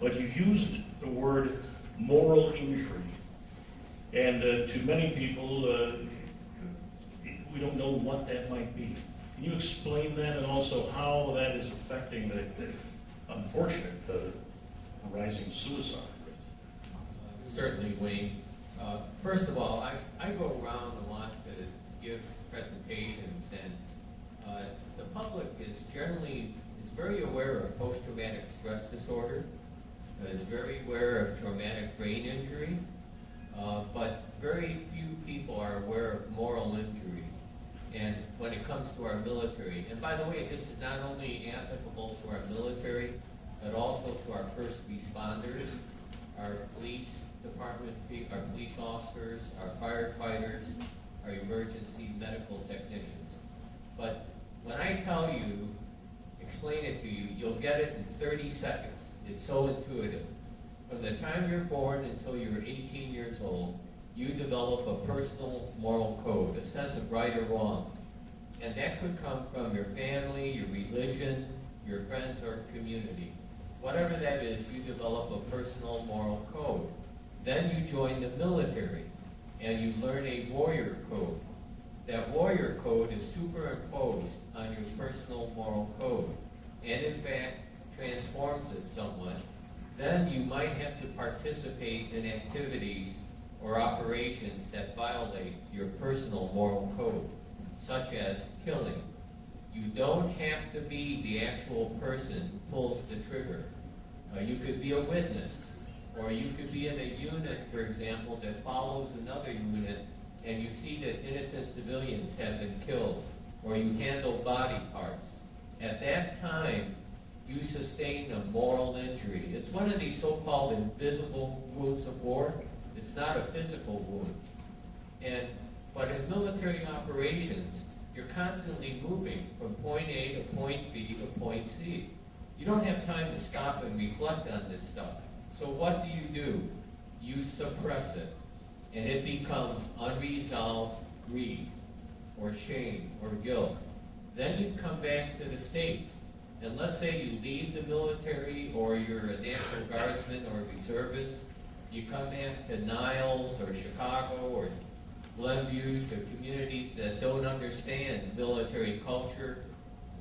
but you used the word moral injury. And to many people, we don't know what that might be. Can you explain that, and also how that is affecting the unfortunate rising suicide rates? Certainly, Wayne. First of all, I go around a lot to give presentations, and the public is very aware of post-traumatic stress disorder, is very aware of traumatic brain injury, but very few people are aware of moral injury. And when it comes to our military, and by the way, this is not only applicable to our military, but also to our first responders, our police department, our police officers, our firefighters, our emergency medical technicians. But when I tell you, explain it to you, you'll get it in 30 seconds. It's so intuitive. From the time you're born until you're 18 years old, you develop a personal moral code, a sense of right or wrong. And that could come from your family, your religion, your friends, or community. Whatever that is, you develop a personal moral code. Then you join the military, and you learn a warrior code. That warrior code is superimposed on your personal moral code, and in fact, transforms it somewhat. Then you might have to participate in activities or operations that violate your personal moral code, such as killing. You don't have to be the actual person who pulls the trigger. You could be a witness, or you could be in a unit, for example, that follows another unit, and you see that innocent civilians have been killed, or you handle body parts. At that time, you sustain a moral injury. It's one of these so-called invisible wounds of war. It's not a physical wound. But in military operations, you're constantly moving from point A to point B to point C. You don't have time to stop and reflect on this stuff. So what do? You suppress it, and it becomes unresolved greed, or shame, or guilt. Then you come back to the States, and let's say you leave the military, or you're a National Guardsman or a reservist. You come back to Niles or Chicago or Glenview, to communities that don't understand military culture,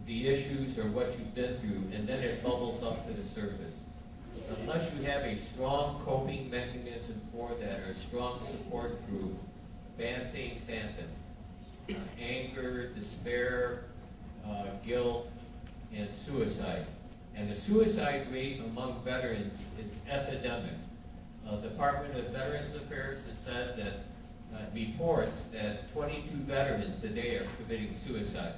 the issues, or what you've been through, and then it bubbles up to the surface. Unless you have a strong coping mechanism for that, or a strong support group, bad things happen. Anger, despair, guilt, and suicide. And the suicide rate among veterans is epidemic. The Department of Veterans Affairs has said that reports that 22 veterans a day are committing suicide.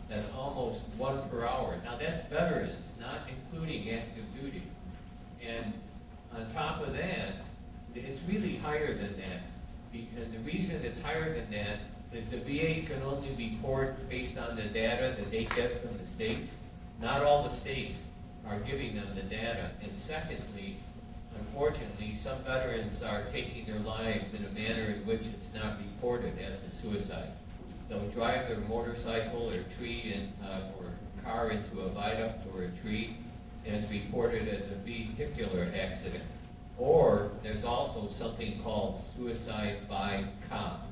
That's almost 1 per hour. Now that's veterans, not including active duty. And on top of that, it's really higher than that. And the reason it's higher than that is the VA can only report based on the data that they get from the states. Not all the states are giving them the data. And secondly, unfortunately, some veterans are taking their lives in a manner in which it's not reported as a suicide. They'll drive their motorcycle or or car into a viaduct or a tree, and it's reported as a vehicular accident. Or there's also something called suicide by cop,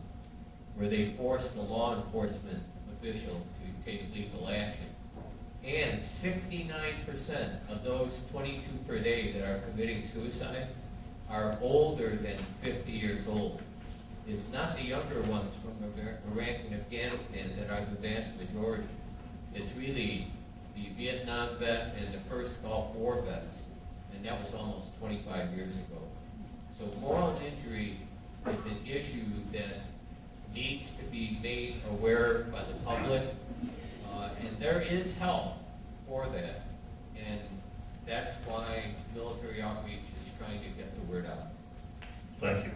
where they force the law enforcement official to take lethal action. And 69% of those 22 per day that are committing suicide are older than 50 years old. It's not the younger ones from Iraq and Afghanistan that are the vast majority. It's really the Vietnam vets and the first Gulf War vets, and that was almost 25 years ago. So moral injury is an issue that needs to be made aware by the public, and there is help for that, and that's why military outreach is trying to get the word out. Thank you.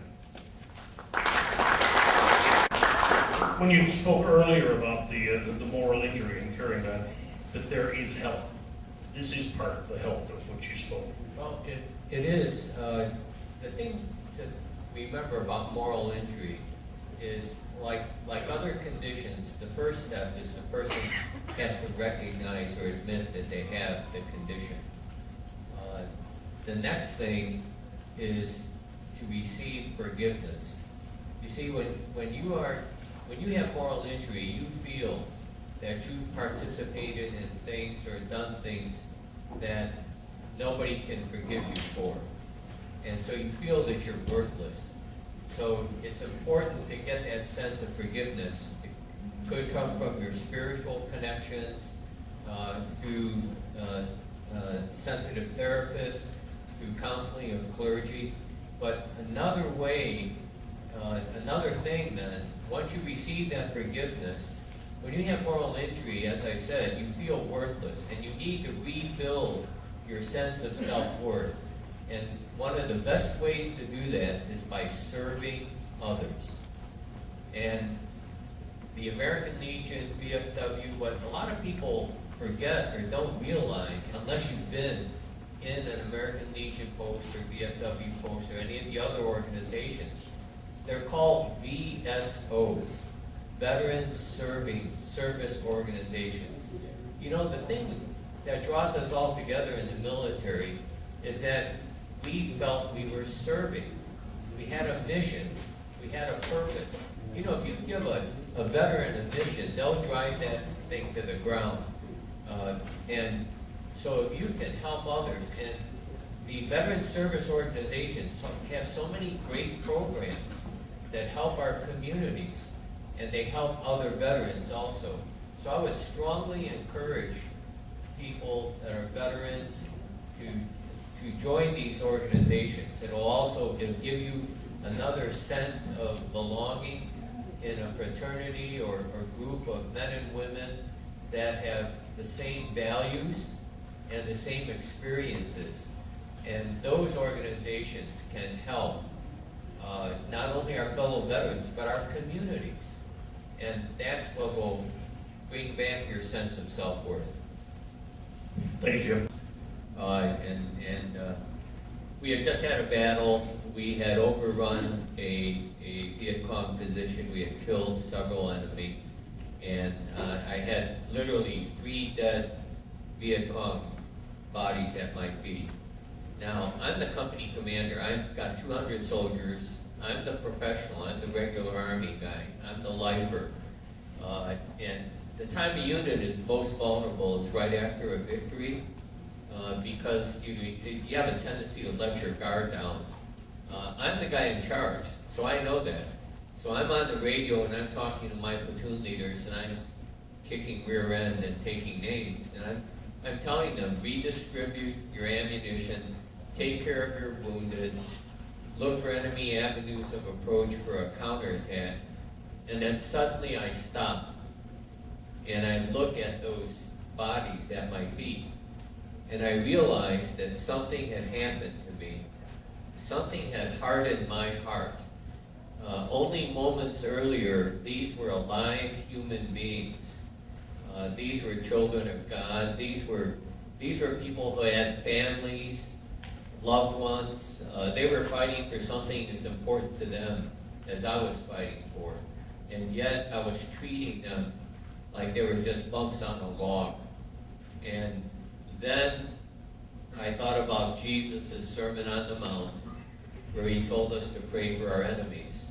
When you spoke earlier about the moral injury and carrying that there is help. This is part of the help of which you spoke. Well, it is. The thing to remember about moral injury is like other conditions, the first step is the person has to recognize or admit that they have the condition. the next thing is to receive forgiveness. You see, when you have moral injury, you feel that you participated in things or done things that nobody can forgive you for. And so you feel that you're worthless. So it's important to get that sense of forgiveness. It could come from your spiritual connections, through sensitive therapists, through counseling of clergy. But another way, another thing then, once you receive that forgiveness, when you have moral injury, as I said, you feel worthless, and you need to rebuild your sense of self-worth. And one of the best ways to do that is by serving others. And the American Legion, VFW, what a lot of people forget or don't realize, unless you've been in an American Legion post or VFW post or any of the other organizations, they're called VSOs, Veterans Service Organizations. You know, the thing that draws us all together in the military is that we felt we were serving. We had a mission. We had a purpose. You know, if you give a veteran a mission, they'll drive that thing to the ground. And so if you can help others, and the veteran service organizations have so many great programs that help our communities, and they help other veterans also. So I would strongly encourage people that are veterans to join these organizations. It'll also give you another sense of belonging in a fraternity or group of men and women that have the same values and the same experiences. And those organizations can help not only our fellow veterans, but our communities. And that's what will bring back your sense of self-worth. Thank you. We had just had a battle. We had overrun a Viet Cong position. We had killed several enemy. And I had literally 3 dead Viet Cong bodies at my feet. Now, I'm the company commander. I've got 200 soldiers. I'm the professional. I'm the regular Army guy. I'm the lifer. And the time a unit is most vulnerable is right after a victory, because you have a tendency to let your guard down. I'm the guy in charge, so I know that. So I'm on the radio and I'm talking to my platoon leaders, and I'm kicking rear end and taking names, and I'm telling them, redistribute your ammunition, take care of your wounded, look for enemy avenues of approach for a counterattack. And then suddenly I stop and I look at those bodies at my feet, and I realized that something had happened to me. Something had hardened my heart. Only moments earlier, these were alive human beings. These were children of God. These were people who had families, loved ones. They were fighting for something as important to them as I was fighting for. And yet I was treating them like they were just bumps on a log. And then I thought about Jesus' Sermon on the Mount, where he told us to pray for our enemies.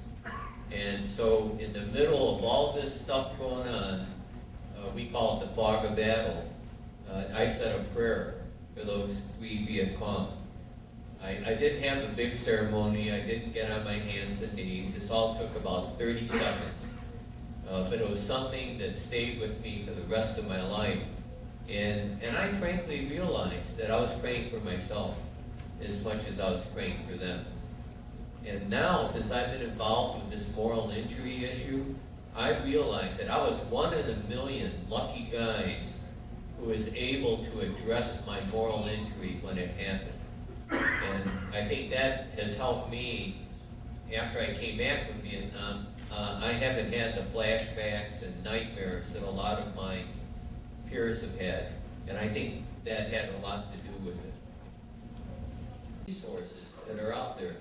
And so in the middle of all this stuff going on, we call it the fog of battle, I said a prayer for those 3 Viet Cong. I didn't have a big ceremony. I didn't get on my hands and knees. This all took about 30 seconds. But it was something that stayed with me for the rest of my life. And I frankly realized that I was praying for myself as much as I was praying for them. And now, since I've been involved with this moral injury issue, I realized that I was 1 in a million lucky guys who was able to address my moral injury when it happened. And I think that has helped me. After I came back from Vietnam, I haven't had the flashbacks and nightmares that a lot of my peers have had. And I think that had a lot to do with it. Resources that are out there.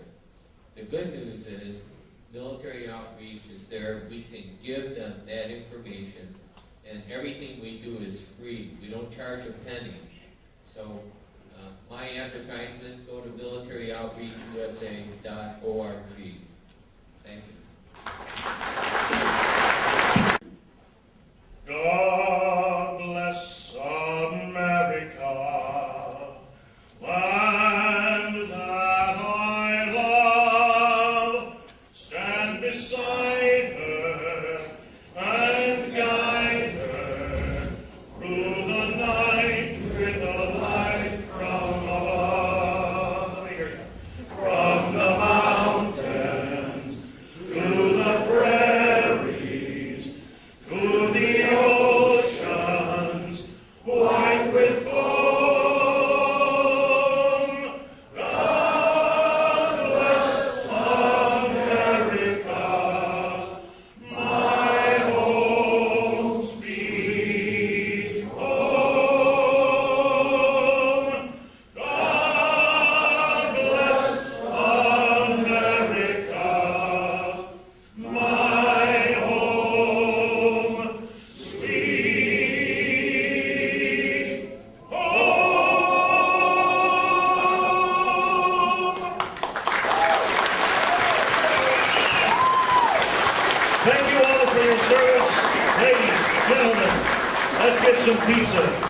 The good news is military outreach is there. We can give them that information, and everything we do is free. We don't charge a penny. So my advertisement, go to HospiceOutreachUSA.org. Thank you. God bless America, land that I love. Stand beside her and guide her through the night with a light from above. Let me hear you. From the mountains to the prairies, to the oceans white with foam. God bless America, my home sweet home. God bless America, my home sweet home. Thank you all for your service. Ladies, gentlemen, let's get some pizza.